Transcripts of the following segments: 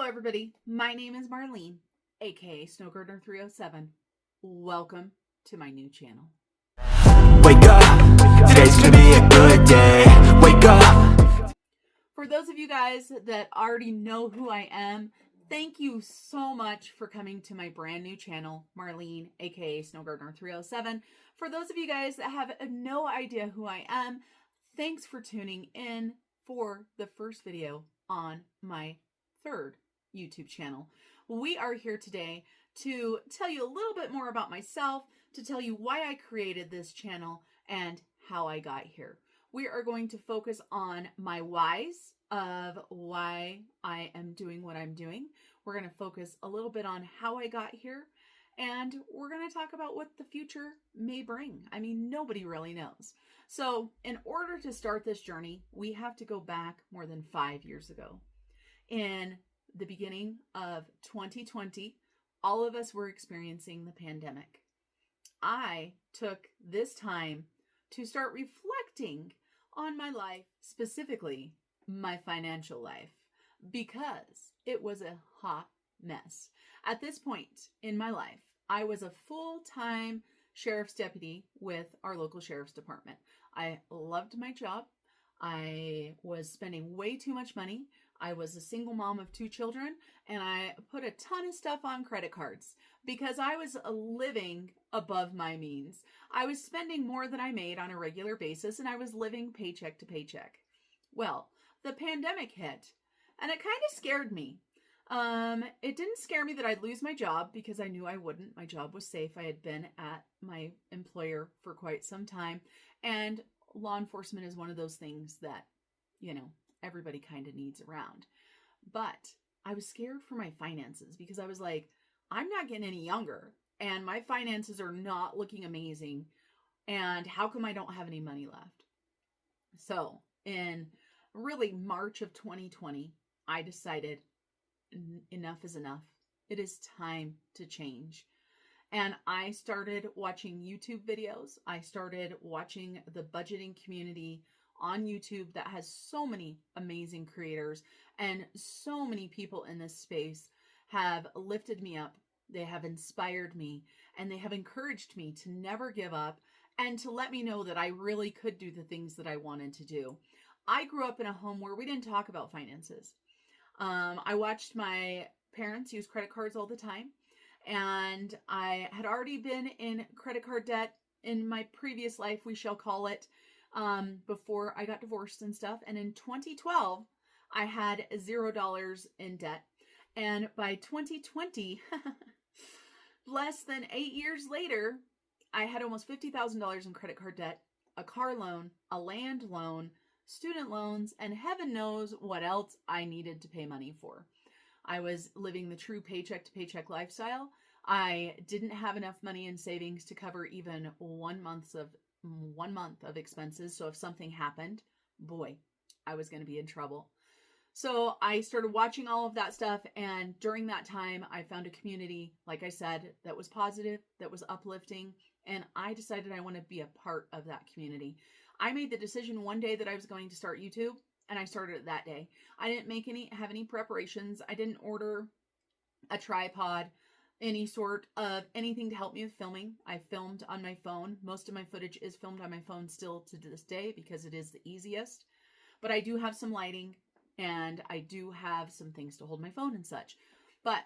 Hello everybody, my name is Marlene, aka Snowgardener307. Welcome to my new channel. Wake up, today's gonna be a good day. Wake up. For those of you guys that already know who I am, thank you so much for coming to my brand new channel, Marlene, aka Snowgardener307. For those of you guys that have no idea who I am, thanks for tuning in for the first video on my third YouTube channel. We are here today to tell you a little bit more about myself, to tell you why I created this channel and how I got here. We are going to focus on my whys of why I am doing what I'm doing. We're going to focus a little bit on how I got here, and we're going to talk about what the future may bring. I mean, nobody really knows. So in order to start this journey, we have to go back more than 5 years ago. In the beginning of 2020, all of us were experiencing the pandemic. I took this time to start reflecting on my life, specifically my financial life, because it was a hot mess. At this point in my life, I was a full-time sheriff's deputy with our local sheriff's department. I loved my job. I was spending way too much money. I was a single mom of 2 children, and I put a ton of stuff on credit cards because I was living above my means. I was spending more than I made on a regular basis, and I was living paycheck to paycheck. Well, the pandemic hit, and it kind of scared me. It didn't scare me that I'd lose my job because I knew I wouldn't. My job was safe. I had been at my employer for quite some time, and law enforcement is one of those things that, you know, everybody kind of needs around. But I was scared for my finances because I was like, I'm not getting any younger and my finances are not looking amazing. And how come I don't have any money left? So in really March of 2020, I decided enough is enough. It is time to change. And I started watching YouTube videos. I started watching the budgeting community on YouTube that has so many amazing creators, and so many people in this space have lifted me up. They have inspired me, and they have encouraged me to never give up and to let me know that I really could do the things that I wanted to do. I grew up in a home where we didn't talk about finances. I watched my parents use credit cards all the time, and I had already been in credit card debt in my previous life, we shall call it, before I got divorced and stuff. And in 2012, I had $0 in debt. And by 2020, less than 8 years later, I had almost $50,000 in credit card debt, a car loan, a land loan, student loans, and heaven knows what else I needed to pay money for. I was living the true paycheck to paycheck lifestyle. I didn't have enough money in savings to cover even 1 month of expenses. So if something happened, boy, I was going to be in trouble. So I started watching all of that stuff. And during that time, I found a community, like I said, that was positive, that was uplifting. And I decided I want to be a part of that community. I made the decision one day that I was going to start YouTube, and I started it that day. I didn't have any preparations. I didn't order a tripod, any sort of anything to help me with filming. I filmed on my phone. Most of my footage is filmed on my phone still to this day because it is the easiest. But I do have some lighting, and I do have some things to hold my phone and such. But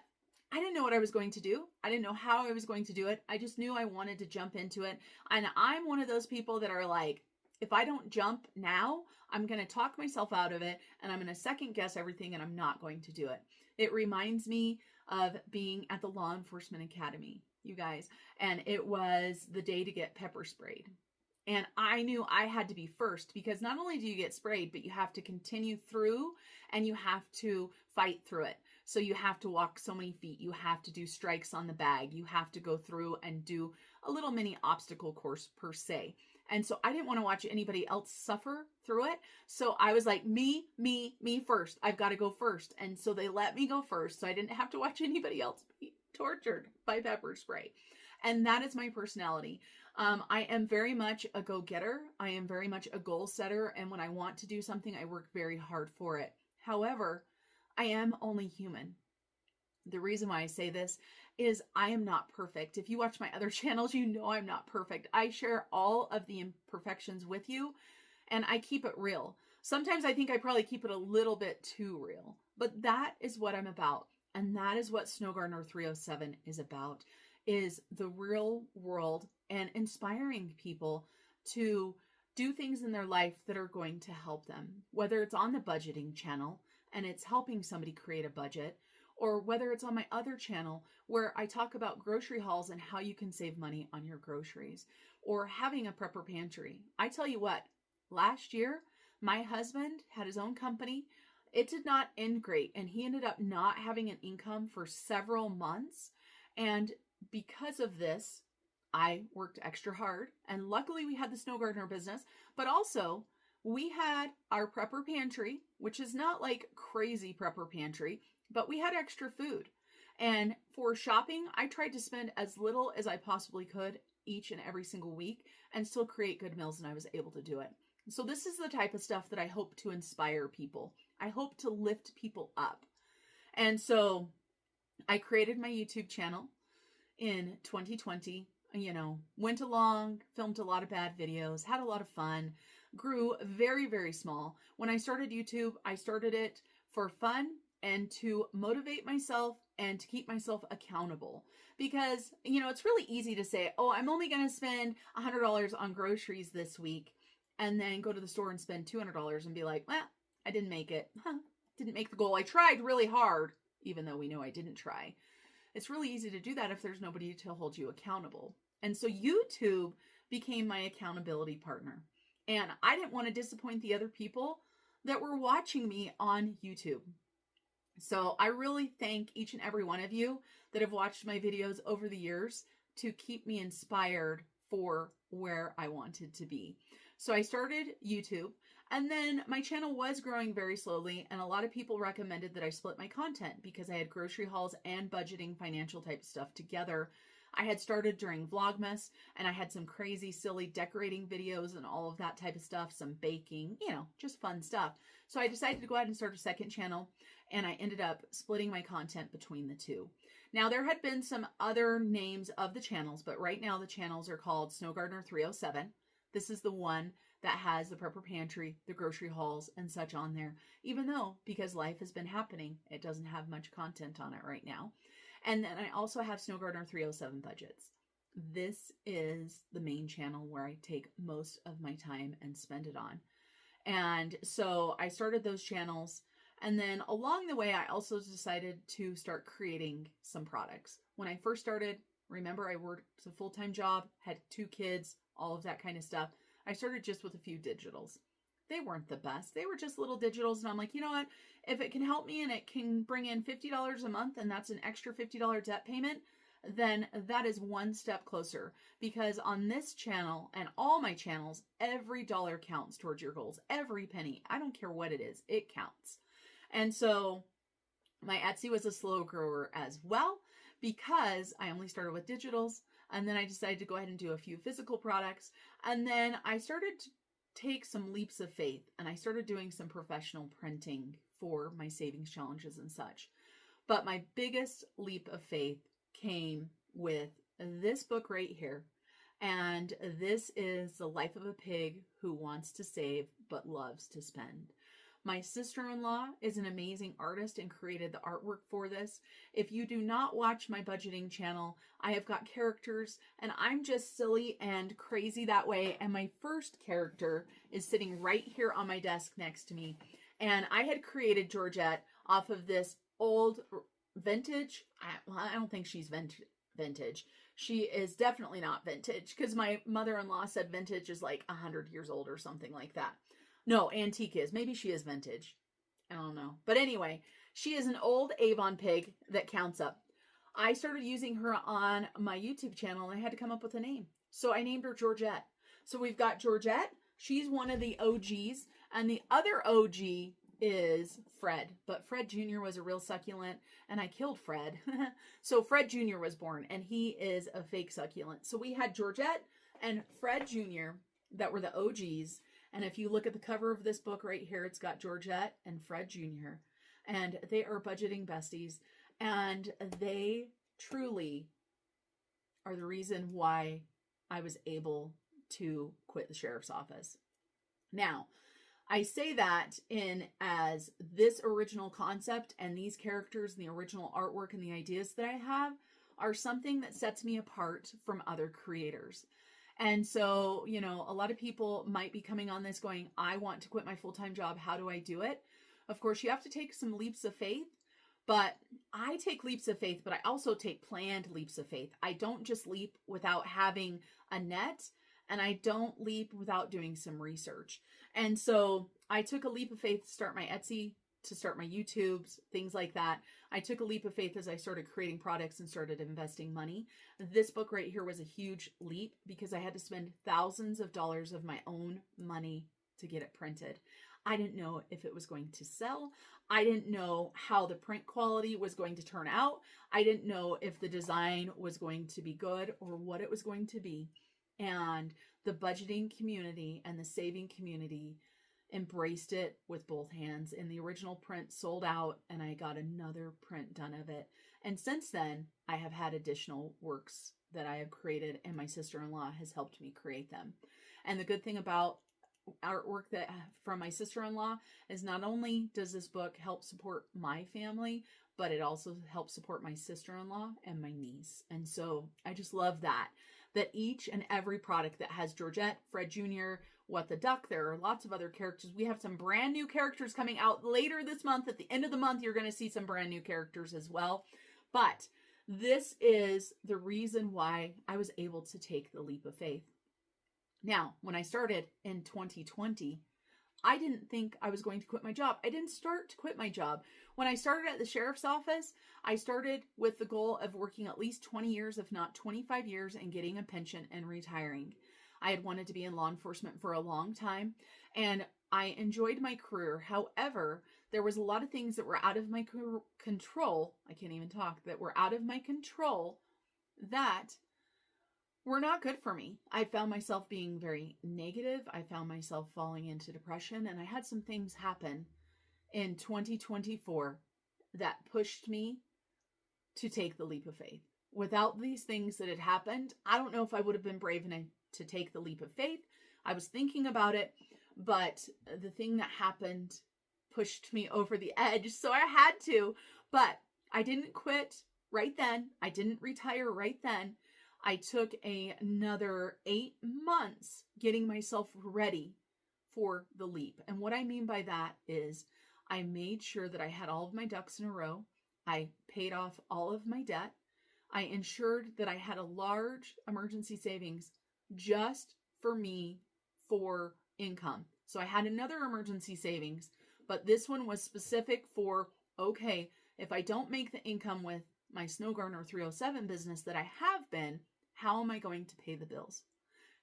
I didn't know what I was going to do. I didn't know how I was going to do it. I just knew I wanted to jump into it. And I'm one of those people that are like, if I don't jump now, I'm going to talk myself out of it, and I'm going to second guess everything, and I'm not going to do it. It reminds me of being at the law enforcement academy, you guys, and it was the day to get pepper sprayed. And I knew I had to be first, because not only do you get sprayed, but you have to continue through, and you have to fight through it. So you have to walk so many feet. You have to do strikes on the bag. You have to go through and do a little mini obstacle course per se. And so I didn't want to watch anybody else suffer through it. So I was like, me first. I've got to go first. And so they let me go first. So I didn't have to watch anybody else be tortured by pepper spray. And that is my personality. I am very much a go-getter. I am very much a goal setter. And when I want to do something, I work very hard for it. However, I am only human. The reason why I say this is I am not perfect. If you watch my other channels, you know I'm not perfect. I share all of the imperfections with you, and I keep it real. Sometimes I think I probably keep it a little bit too real, but that is what I'm about. And that is what Snow Gardener 307 is about, is the real world and inspiring people to do things in their life that are going to help them, whether it's on the budgeting channel and it's helping somebody create a budget, or whether it's on my other channel where I talk about grocery hauls and how you can save money on your groceries, or having a prepper pantry. I tell you what, last year, my husband had his own company. It did not end great, and he ended up not having an income for several months. And because of this, I worked extra hard, and luckily we had the Snow Gardener business, but also we had our prepper pantry, which is not like crazy prepper pantry, but we had extra food. And for shopping, I tried to spend as little as I possibly could each and every single week and still create good meals, and I was able to do it. So this is the type of stuff that I hope to inspire people. I hope to lift people up. And so I created my YouTube channel in 2020, went along, filmed a lot of bad videos, had a lot of fun, grew very, very small. When I started YouTube, I started it for fun and to motivate myself and to keep myself accountable. Because, it's really easy to say, oh, I'm only going to spend $100 on groceries this week, and then go to the store and spend $200 and be like, well, I didn't make it. Didn't make the goal. I tried really hard, even though we know I didn't try. It's really easy to do that if there's nobody to hold you accountable. And so YouTube became my accountability partner. And I didn't want to disappoint the other people that were watching me on YouTube. So I really thank each and every one of you that have watched my videos over the years to keep me inspired for where I wanted to be. So I started YouTube, and then my channel was growing very slowly, and a lot of people recommended that I split my content because I had grocery hauls and budgeting financial type stuff together. I had started during Vlogmas, and I had some crazy, silly decorating videos and all of that type of stuff, some baking, just fun stuff. So I decided to go ahead and start a second channel, and I ended up splitting my content between the two. Now, there had been some other names of the channels, but right now the channels are called Snow Gardener 307. This is the one that has the prepper pantry, the grocery hauls, and such on there. Even though, because life has been happening, it doesn't have much content on it right now. And then I also have Snow Gardener 307 budgets. This is the main channel where I take most of my time and spend it on. And so I started those channels. And then along the way, I also decided to start creating some products. When I first started, remember I worked a full-time job, had 2 kids, all of that kind of stuff. I started just with a few digitals. They weren't the best. They were just little digitals. And I'm like, you know what? If it can help me and it can bring in $50 a month and that's an extra $50 debt payment, then that is one step closer. Because on this channel and all my channels, every dollar counts towards your goals. Every penny. I don't care what it is. It counts. And so my Etsy was a slow grower as well, because I only started with digitals. And then I decided to go ahead and do a few physical products. And then I started to take some leaps of faith, and I started doing some professional printing for my savings challenges and such. But my biggest leap of faith came with this book right here. And this is The Life of a Pig Who Wants to Save but Loves to Spend. My sister-in-law is an amazing artist and created the artwork for this. If you do not watch my budgeting channel, I have got characters, and I'm just silly and crazy that way. And my first character is sitting right here on my desk next to me. And I had created Georgette off of this old vintage. I don't think she's vintage. She is definitely not vintage, because my mother-in-law said vintage is like 100 years old or something like that. No, antique is. Maybe she is vintage. I don't know. But anyway, she is an old Avon pig that counts up. I started using her on my YouTube channel, and I had to come up with a name. So I named her Georgette. So we've got Georgette. She's one of the OGs. And the other OG is Fred. But Fred Jr. was a real succulent, and I killed Fred. So Fred Jr. was born, and he is a fake succulent. So we had Georgette and Fred Jr. that were the OGs. And if you look at the cover of this book right here, it's got Georgette and Fred Jr. And they are budgeting besties. And they truly are the reason why I was able to quit the sheriff's office. Now, I say that in as this original concept and these characters and the original artwork and the ideas that I have are something that sets me apart from other creators. And so, you know, a lot of people might be coming on this going, I want to quit my full-time job. How do I do it? Of course, you have to take some leaps of faith, but I take leaps of faith, but I also take planned leaps of faith. I don't just leap without having a net, and I don't leap without doing some research. And so I took a leap of faith to start my Etsy, to start my YouTubes, things like that. I took a leap of faith as I started creating products and started investing money. This book right here was a huge leap because I had to spend thousands of dollars of my own money to get it printed. I didn't know if it was going to sell. I didn't know how the print quality was going to turn out. I didn't know if the design was going to be good or what it was going to be. And the budgeting community and the saving community embraced it with both hands. And the original print sold out, and I got another print done of it. And since then, I have had additional works that I have created, and my sister-in-law has helped me create them. And the good thing about artwork that from my sister-in-law is not only does this book help support my family, but it also helps support my sister-in-law and my niece. And so I just love that each and every product that has Georgette, Fred Jr., What the Duck, there are lots of other characters. We have some brand new characters coming out later this month. At the end of the month, you're going to see some brand new characters as well. But this is the reason why I was able to take the leap of faith. Now, when I started in 2020, I didn't think I was going to quit my job. I didn't start to quit my job. When I started at the sheriff's office, I started with the goal of working at least 20 years, if not 25 years, and getting a pension and retiring. I had wanted to be in law enforcement for a long time, and I enjoyed my career. However, there was a lot of things that were out of my control. I can't even talk. That were out of my control that were not good for me. I found myself being very negative. I found myself falling into depression, and I had some things happen in 2024 that pushed me to take the leap of faith. Without these things that had happened, I don't know if I would have been brave enough to take the leap of faith. I was thinking about it, but the thing that happened pushed me over the edge, so I had to. But I didn't quit right then. I didn't retire right then. I took another 8 months getting myself ready for the leap. And what I mean by that is I made sure that I had all of my ducks in a row. I paid off all of my debt. I ensured that I had a large emergency savings just for me for income. So I had another emergency savings, but this one was specific for, okay, if I don't make the income with my Snow Gardener 307 business that I have been, how am I going to pay the bills?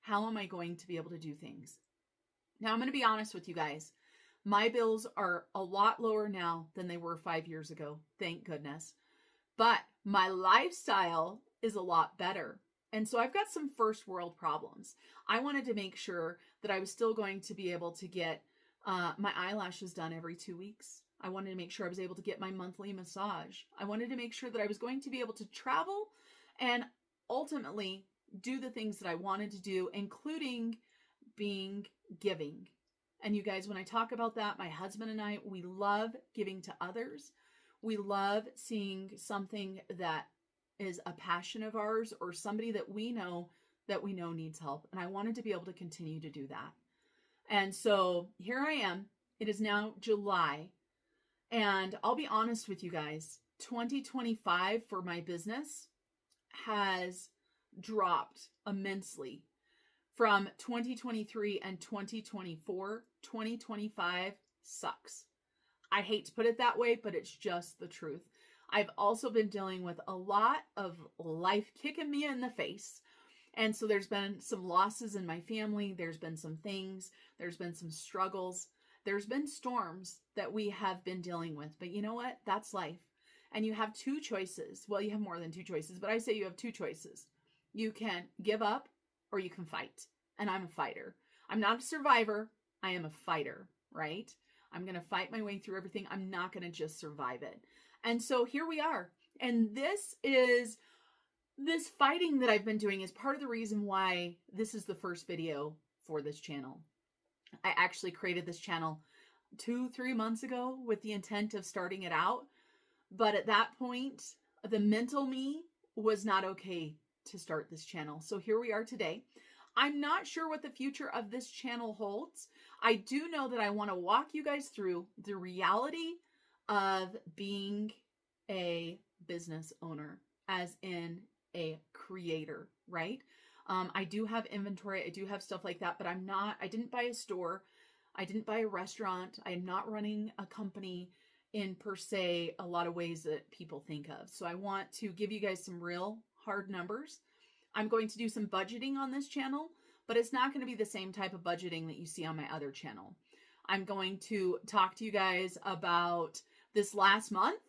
How am I going to be able to do things? Now, I'm going to be honest with you guys. My bills are a lot lower now than they were 5 years ago. Thank goodness. But my lifestyle is a lot better. And so I've got some first world problems. I wanted to make sure that I was still going to be able to get my eyelashes done every 2 weeks. I wanted to make sure I was able to get my monthly massage. I wanted to make sure that I was going to be able to travel and ultimately do the things that I wanted to do, including being giving. And you guys, when I talk about that, my husband and I, we love giving to others. We love seeing something that is a passion of ours or somebody that we know needs help. And I wanted to be able to continue to do that. And so here I am. It is now July. And I'll be honest with you guys, 2025 for my business has dropped immensely from 2023 and 2024. 2025 sucks. I hate to put it that way, but it's just the truth. I've also been dealing with a lot of life kicking me in the face. And so there's been some losses in my family. There's been some things. There's been some struggles. There's been storms that we have been dealing with. But you know what? That's life. And you have two choices. Well, you have more than two choices, but I say you have two choices. You can give up or you can fight. And I'm a fighter. I'm not a survivor. I am a fighter, right? I'm going to fight my way through everything. I'm not going to just survive it. And so here we are. And this fighting that I've been doing is part of the reason why this is the first video for this channel. I actually created this channel 2-3 months ago with the intent of starting it out. But at that point, the mental me was not okay to start this channel. So here we are today. I'm not sure what the future of this channel holds. I do know that I want to walk you guys through the reality of being a business owner, as in a creator, right? I do have inventory. I do have stuff like that, but I didn't buy a store. I didn't buy a restaurant. I'm not running a company in per se a lot of ways that people think of. So I want to give you guys some real hard numbers. I'm going to do some budgeting on this channel, but it's not going to be the same type of budgeting that you see on my other channel. I'm going to talk to you guys about this last month.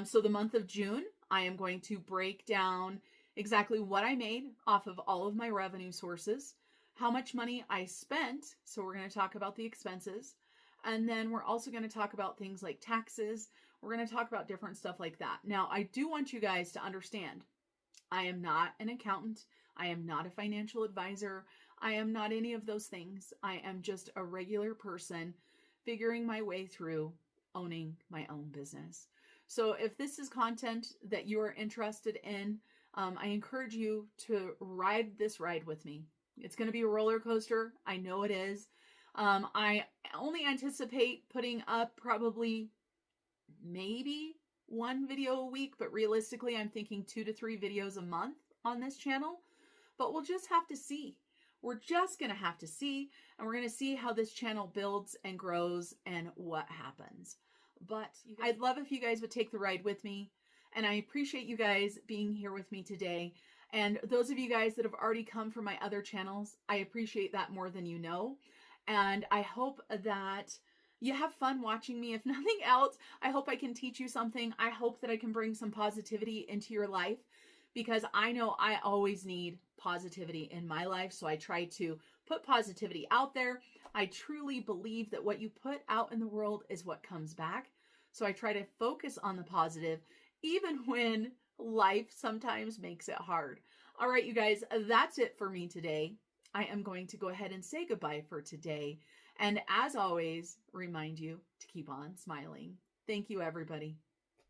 So the month of June, I am going to break down exactly what I made off of all of my revenue sources, how much money I spent. So we're going to talk about the expenses. And then we're also going to talk about things like taxes. We're going to talk about different stuff like that. Now, I do want you guys to understand, I am not an accountant. I am not a financial advisor. I am not any of those things. I am just a regular person figuring my way through owning my own business. So if this is content that you are interested in, I encourage you to ride this ride with me. It's going to be a roller coaster. I know it is. I only anticipate putting up probably maybe one video a week, but realistically, I'm thinking 2 to 3 videos a month on this channel. But we'll just have to see. We're just going to have to see, and we're going to see how this channel builds and grows and what happens. But I'd love if you guys would take the ride with me, and I appreciate you guys being here with me today. And those of you guys that have already come from my other channels, I appreciate that more than you know. And I hope that you have fun watching me. If nothing else, I hope I can teach you something. I hope that I can bring some positivity into your life, because I know I always need positivity in my life. So I try to put positivity out there. I truly believe that what you put out in the world is what comes back. So I try to focus on the positive, even when life sometimes makes it hard. All right, you guys, that's it for me today. I am going to go ahead and say goodbye for today. And as always, remind you to keep on smiling. Thank you, everybody.